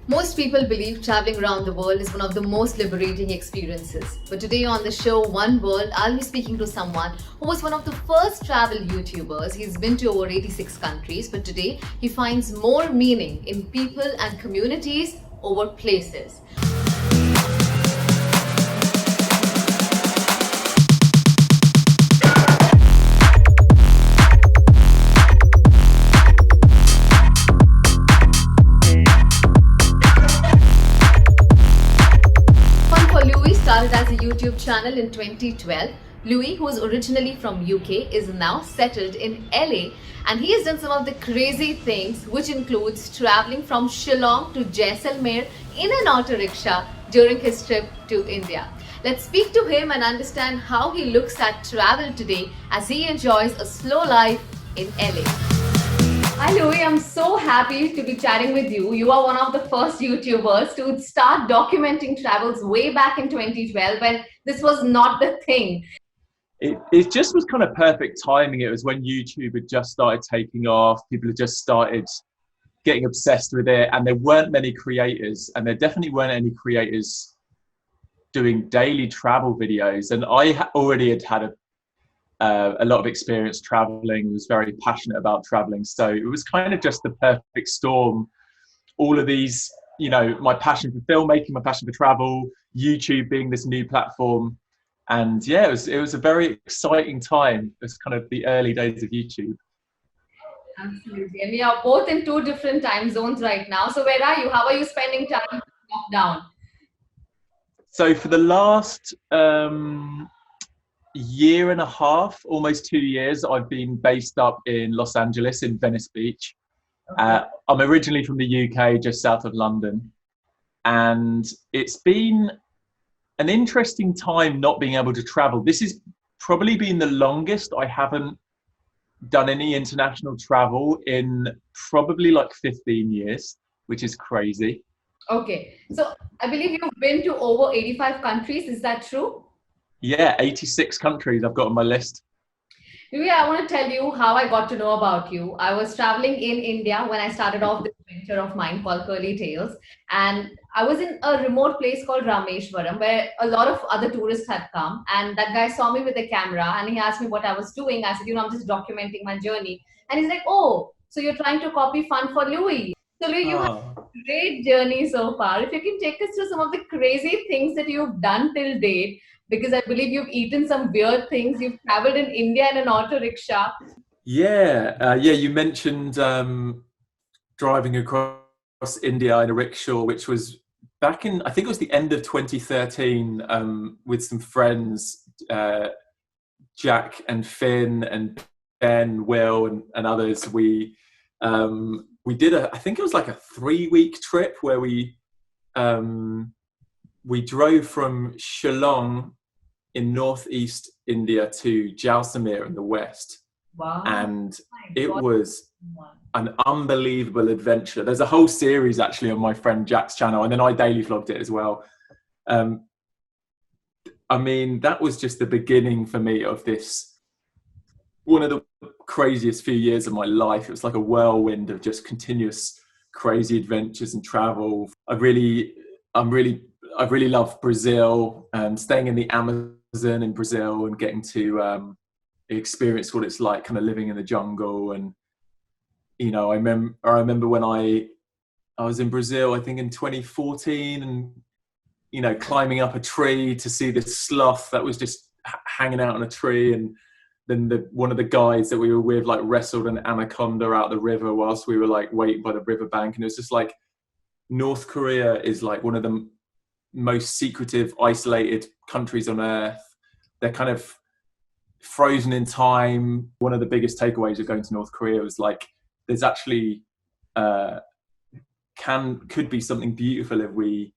Most people believe traveling around the world is one of the most liberating experiences. But today on the show One World, I'll be speaking to someone who was one of the first travel YouTubers. He's been to over 86 countries, but today he finds more meaning in people and communities over places. FunForLouis started as a YouTube channel in 2012. Louis, who is originally from UK, is now settled in LA, and he has done some of the crazy things, which includes traveling from Shillong to Jaisalmer in an auto rickshaw during his trip to India. Let's speak to him and understand how he looks at travel today as he enjoys a slow life in LA. Hi Louis, I'm so happy to be chatting with you. You are one of the first YouTubers to start documenting travels way back in 2012 when this was not the thing. It just was kind of perfect timing. It was when YouTube had just started taking off. People had just started getting obsessed with it, and there weren't many creators, and there definitely weren't any creators doing daily travel videos. And I already had a lot of experience traveling, was very passionate about traveling. So it was kind of just the perfect storm. All of these, my passion for filmmaking, my passion for travel, YouTube being this new platform. And yeah, it was a very exciting time. It was kind of the early days of YouTube. Absolutely. And we are both in two different time zones right now. So where are you? How are you spending time in lockdown? So for the last year and a half, almost 2 years, I've been based up in Los Angeles, in Venice Beach. Okay. I'm originally from the UK, just south of London. And it's been an interesting time not being able to travel. This has probably been the longest I haven't done any international travel in probably like 15 years, which is crazy. Okay. So I believe you've been to over 85 countries. Is that true? Yeah, 86 countries I've got on my list. Maybe I want to tell you how I got to know about you. I was traveling in India when I started off this venture of mine called Curly Tales. And I was in a remote place called Rameshwaram where a lot of other tourists had come. And that guy saw me with a camera and he asked me what I was doing. I said, I'm just documenting my journey. And he's like, oh, so you're trying to copy Fun for Louis. So Louis, you have Oh. a great journey so far. If you can take us through some of the crazy things that you've done till date, because I believe you've eaten some weird things. You've traveled in India in an auto rickshaw. Yeah. You mentioned driving across India in a rickshaw, which was back in, I think it was the end of 2013, with some friends, Jack and Finn and Ben, Will, and others. We did I think it was like a 3-week trip where we drove from Shillong in northeast India to Jaisalmer in the west. Wow. And My it God. was an unbelievable adventure. There's a whole series actually on my friend Jack's channel, and then I daily vlogged it as well. I mean, that was just the beginning for me of this, one of the craziest few years of my life. It was like a whirlwind of just continuous crazy adventures and travel. I really love Brazil, and staying in the Amazon in Brazil and getting to experience what it's like kind of living in the jungle. And I remember when I was in Brazil, I think in 2014, and climbing up a tree to see this sloth that was just hanging out on a tree. And then one of the guides that we were with like wrestled an anaconda out the river whilst we were like waiting by the riverbank. And it was just like, North Korea is like one of the most secretive, isolated countries on earth. They're kind of frozen in time. One of the biggest takeaways of going to North Korea was like, there's actually could be something beautiful if we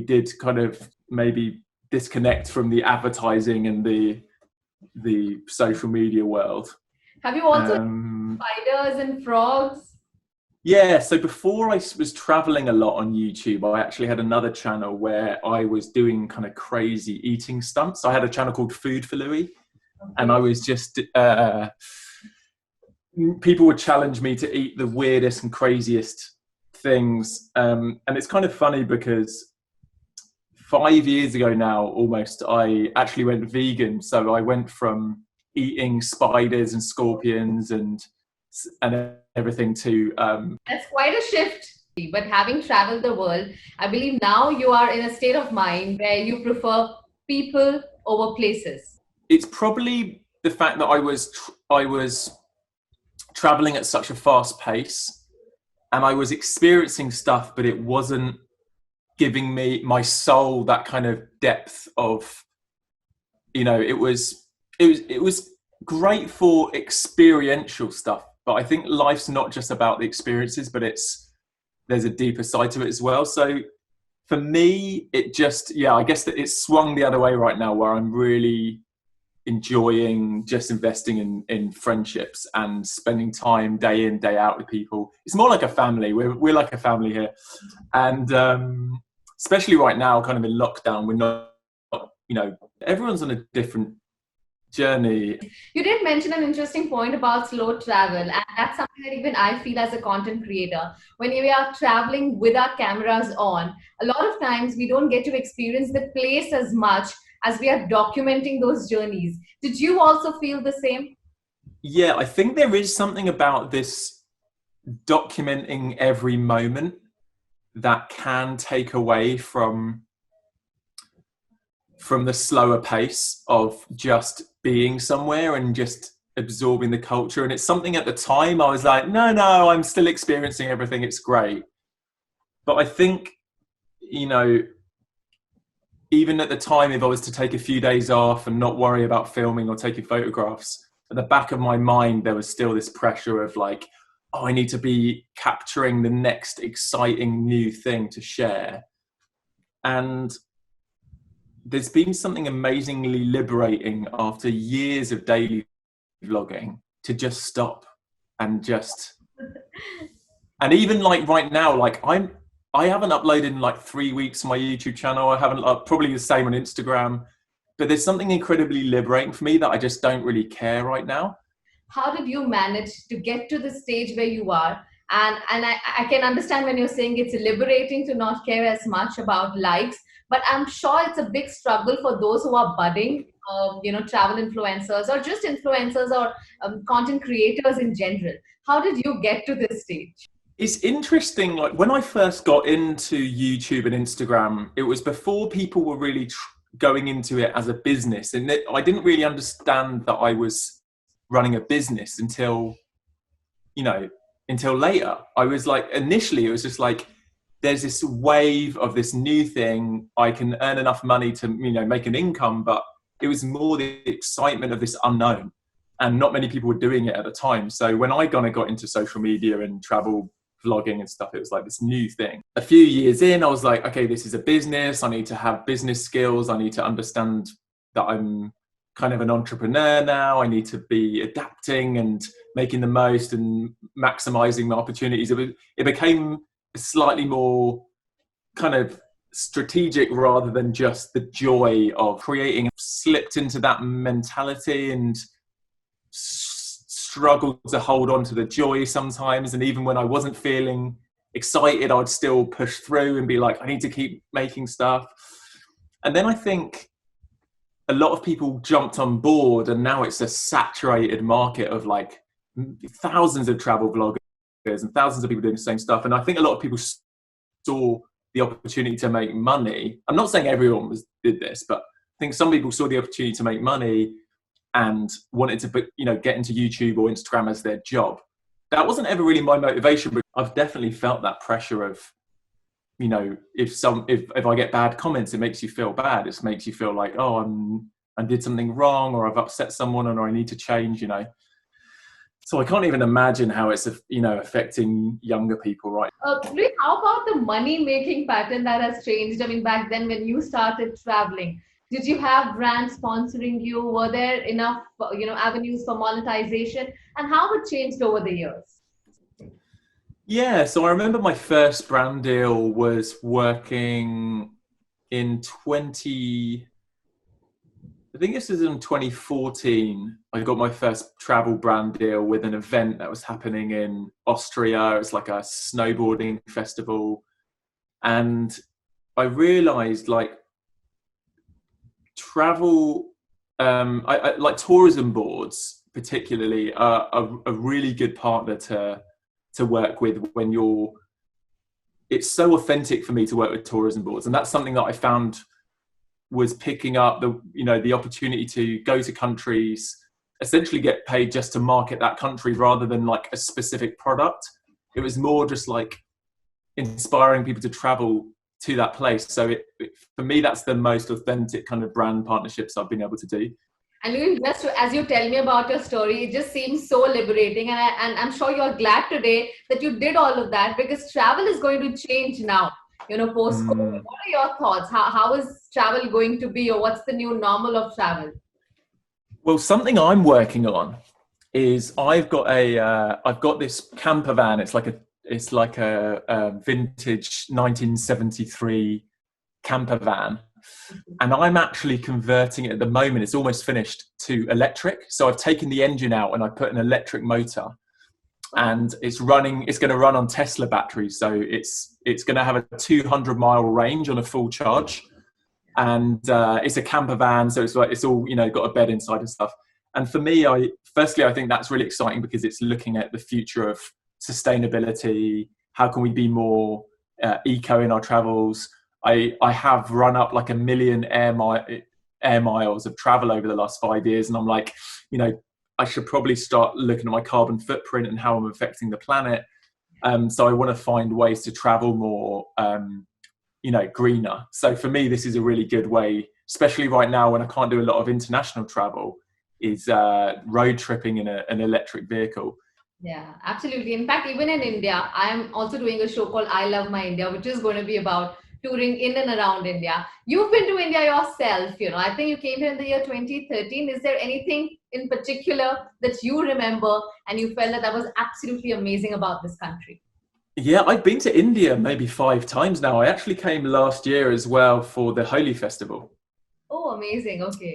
did kind of maybe disconnect from the advertising and the social media world. Have you also spiders and frogs? Yeah, so before I was traveling a lot on YouTube, I actually had another channel where I was doing kind of crazy eating stunts. I had a channel called FunForLouis, and I was just people would challenge me to eat the weirdest and craziest things. And it's kind of funny because 5 years ago now, almost, I actually went vegan. So I went from eating spiders and scorpions and everything to That's quite a shift. But having traveled the world, I believe now you are in a state of mind where you prefer people over places. it's probably the fact that I was traveling at such a fast pace, and I was experiencing stuff, but it wasn't giving me my soul that kind of depth of, it was great for experiential stuff, but I think life's not just about the experiences, but there's a deeper side to it as well. So for me, it just, yeah, I guess that it's swung the other way right now, where I'm really enjoying just investing in friendships and spending time day in, day out with people. It's more like a family. We're like a family here. And especially right now, kind of in lockdown, we're not, everyone's on a different journey. You did mention an interesting point about slow travel, and that's something that even I feel as a content creator. When we are traveling with our cameras on, a lot of times we don't get to experience the place as much as we are documenting those journeys. Did you also feel the same? Yeah, I think there is something about this documenting every moment that can take away from the slower pace of just being somewhere and just absorbing the culture. And it's something at the time I was like, no, I'm still experiencing everything. It's great. But I think, even at the time, if I was to take a few days off and not worry about filming or taking photographs, at the back of my mind, there was still this pressure of like, oh, I need to be capturing the next exciting new thing to share. And there's been something amazingly liberating after years of daily vlogging to just stop and and even like right now, like I haven't uploaded in like 3 weeks on my YouTube channel. I haven't, probably the same on Instagram, but there's something incredibly liberating for me that I just don't really care right now. How did you manage to get to the stage where you are? And I can understand when you're saying it's liberating to not care as much about likes, but I'm sure it's a big struggle for those who are budding, travel influencers or just influencers or content creators in general. How did you get to this stage? It's interesting, like when I first got into YouTube and Instagram, it was before people were really going into it as a business. And I didn't really understand that I was running a business until later. I was like, initially it was just like, there's this wave of this new thing. I can earn enough money to, make an income, but it was more the excitement of this unknown. And not many people were doing it at the time. So when I kind of got into social media and travel vlogging and stuff, it was like this new thing. A few years in, I was like, okay, this is a business. I need to have business skills. I need to understand that I'm kind of an entrepreneur now. I need to be adapting and making the most and maximizing my opportunities. It became slightly more kind of strategic rather than just the joy of creating. Slipped into that mentality and struggled to hold on to the joy sometimes. And even when I wasn't feeling excited, I'd still push through and be like, I need to keep making stuff. And then I think a lot of people jumped on board, and now it's a saturated market of like thousands of travel vloggers and thousands of people doing the same stuff. And I think a lot of people saw the opportunity to make money. I'm not saying everyone did this, but I think some people saw the opportunity to make money and wanted to, get into YouTube or Instagram as their job. That wasn't ever really my motivation, but I've definitely felt that pressure of, if I get bad comments, it makes you feel bad. It makes you feel like, oh, I did something wrong, or I've upset someone, or I need to change, So I can't even imagine how it's, affecting younger people, right? Rick, how about the money-making pattern that has changed? I mean, back then when you started traveling, did you have brands sponsoring you? Were there enough, avenues for monetization? And how it changed over the years? Yeah, so I remember my first brand deal was working in I think this is in 2014. I got my first travel brand deal with an event that was happening in Austria. It's like a snowboarding festival. And I realized like travel, I like tourism boards particularly are a really good partner to work with when you're, it's so authentic for me to work with tourism boards. And that's something that I found was picking up the opportunity to go to countries, essentially get paid just to market that country rather than like a specific product. It was more just like inspiring people to travel to that place. So for me, that's the most authentic kind of brand partnerships I've been able to do. And Louis, just as you tell me about your story, it just seems so liberating. And I'm sure you're glad today that you did all of that, because travel is going to change now, post-COVID. What are your thoughts? How is travel going to be, or what's the new normal of travel? Well, something I'm working on is I've got this camper van. It's like a vintage 1973 camper van. And I'm actually converting it at the moment. It's almost finished to electric. So I've taken the engine out and I put an electric motor, and it's going to run on Tesla batteries. So it's going to have a 200-mile range on a full charge. And it's a camper van. So it's all, got a bed inside and stuff. And for me, I think that's really exciting because it's looking at the future of sustainability. How can we be more eco in our travels? I have run up like 1 million air miles of travel over the last 5 years. And I'm like, I should probably start looking at my carbon footprint and how I'm affecting the planet. So I want to find ways to travel more, greener. So for me, this is a really good way, especially right now when I can't do a lot of international travel, is road tripping in an electric vehicle. Yeah, absolutely. In fact, even in India, I'm also doing a show called I Love My India, which is going to be about touring in and around India. You've been to India yourself, I think you came here in the year 2013. Is there anything in particular that you remember and you felt that was absolutely amazing about this country? Yeah, I've been to India maybe 5 times now. I actually came last year as well for the Holi festival. Oh, amazing. Okay.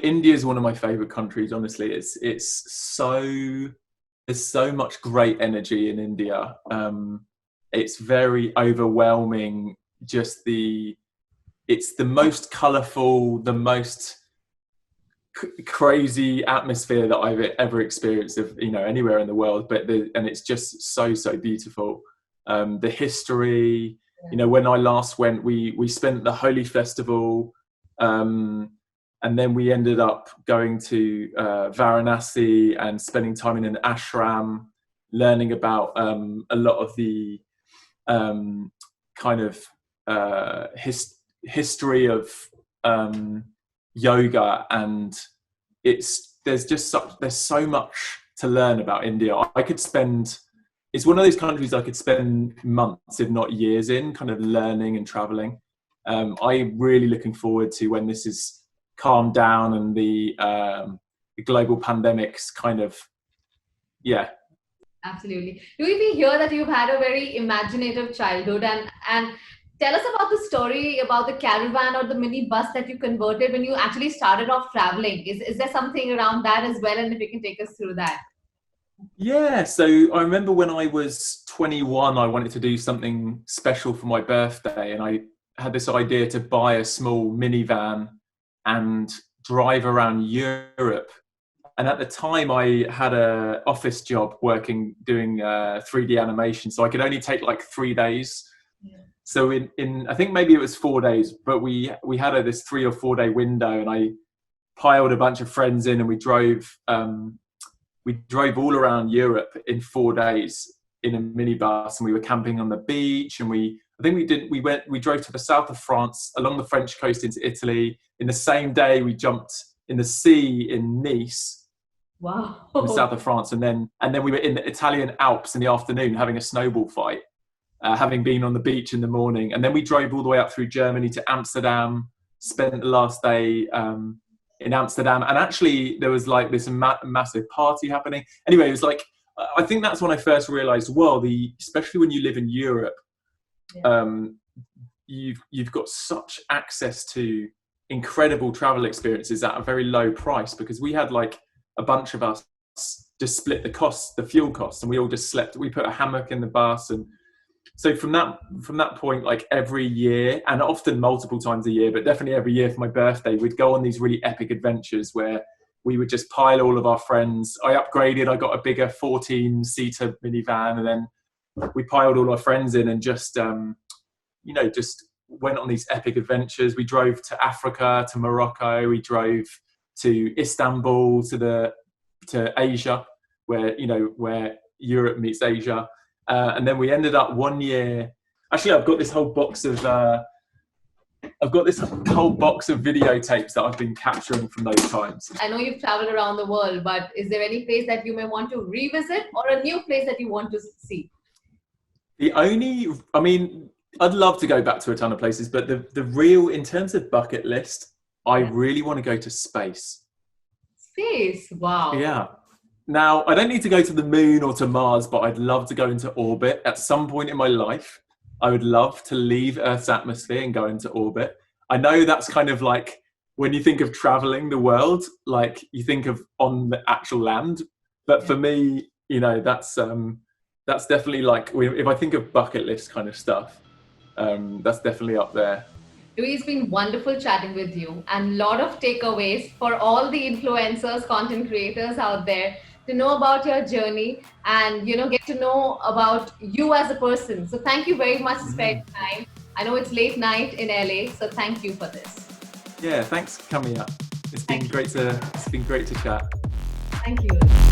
India is one of my favorite countries, honestly. There's so much great energy in India. It's very overwhelming. It's the most colorful, the most crazy atmosphere that I've ever experienced of, anywhere in the world. And it's just so beautiful. The history, when I last went, we spent the Holi festival, and then we ended up going to Varanasi and spending time in an ashram, learning about a lot of the kind of history of yoga. And there's so much to learn about India. It's one of those countries I could spend months, if not years, in kind of learning and traveling. I'm really looking forward to when this is calmed down and the global pandemics kind of, yeah. Absolutely. Louis, we hear that you've had a very imaginative childhood, and tell us about the story about the caravan or the mini bus that you converted when you actually started off traveling. Is there something around that as well? And if you can take us through that. Yeah, so I remember when I was 21, I wanted to do something special for my birthday, and I had this idea to buy a small minivan and drive around Europe. And at the time, I had an office job doing 3D animation, so I could only take like 3 days. Yeah. So in I think maybe it was 4 days, but we had this 3 or 4 day window, and I piled a bunch of friends in, and we drove all around Europe in 4 days in a minibus, and we were camping on the beach, and we drove to the south of France, along the French coast into Italy. In the same day, we jumped in the sea in Nice. Wow. In the south of France, and then we were in the Italian Alps in the afternoon having a snowball fight, having been on the beach in the morning. And then we drove all the way up through Germany to Amsterdam, spent the last day in Amsterdam, and actually there was like this massive party happening. Anyway, it was like, I think that's when I first realized, well, especially when you live in Europe, yeah. You've got such access to incredible travel experiences at a very low price, because we had like a bunch of us just split the costs, the fuel costs, and we all just slept. We put a hammock in the bus, and so from that point, like every year, and often multiple times a year, but definitely every year for my birthday, we'd go on these really epic adventures where we would just pile all of our friends. I upgraded, I got a bigger 14-seater minivan, and then we piled all our friends in and just, just went on these epic adventures. We drove to Africa, to Morocco, we drove to Istanbul, to Asia, where Europe meets Asia. And then we ended up one year, actually I've got this whole box of videotapes that I've been capturing from those times. I know you've traveled around the world, but is there any place that you may want to revisit, or a new place that you want to see? I'd love to go back to a ton of places, but the real, in terms of bucket list, I really want to go to space. Space, wow. Yeah. Now, I don't need to go to the moon or to Mars, but I'd love to go into orbit at some point in my life. I would love to leave Earth's atmosphere and go into orbit. I know that's kind of like, when you think of traveling the world, like you think of on the actual land. But for me, that's definitely like, if I think of bucket list kind of stuff, that's definitely up there. Louis, it's been wonderful chatting with you, and a lot of takeaways for all the influencers, content creators out there to know about your journey and, get to know about you as a person. So thank you very much for spending time. I know it's late night in LA, so thank you for this. Yeah, thanks for coming up. It's been great to chat. Thank you.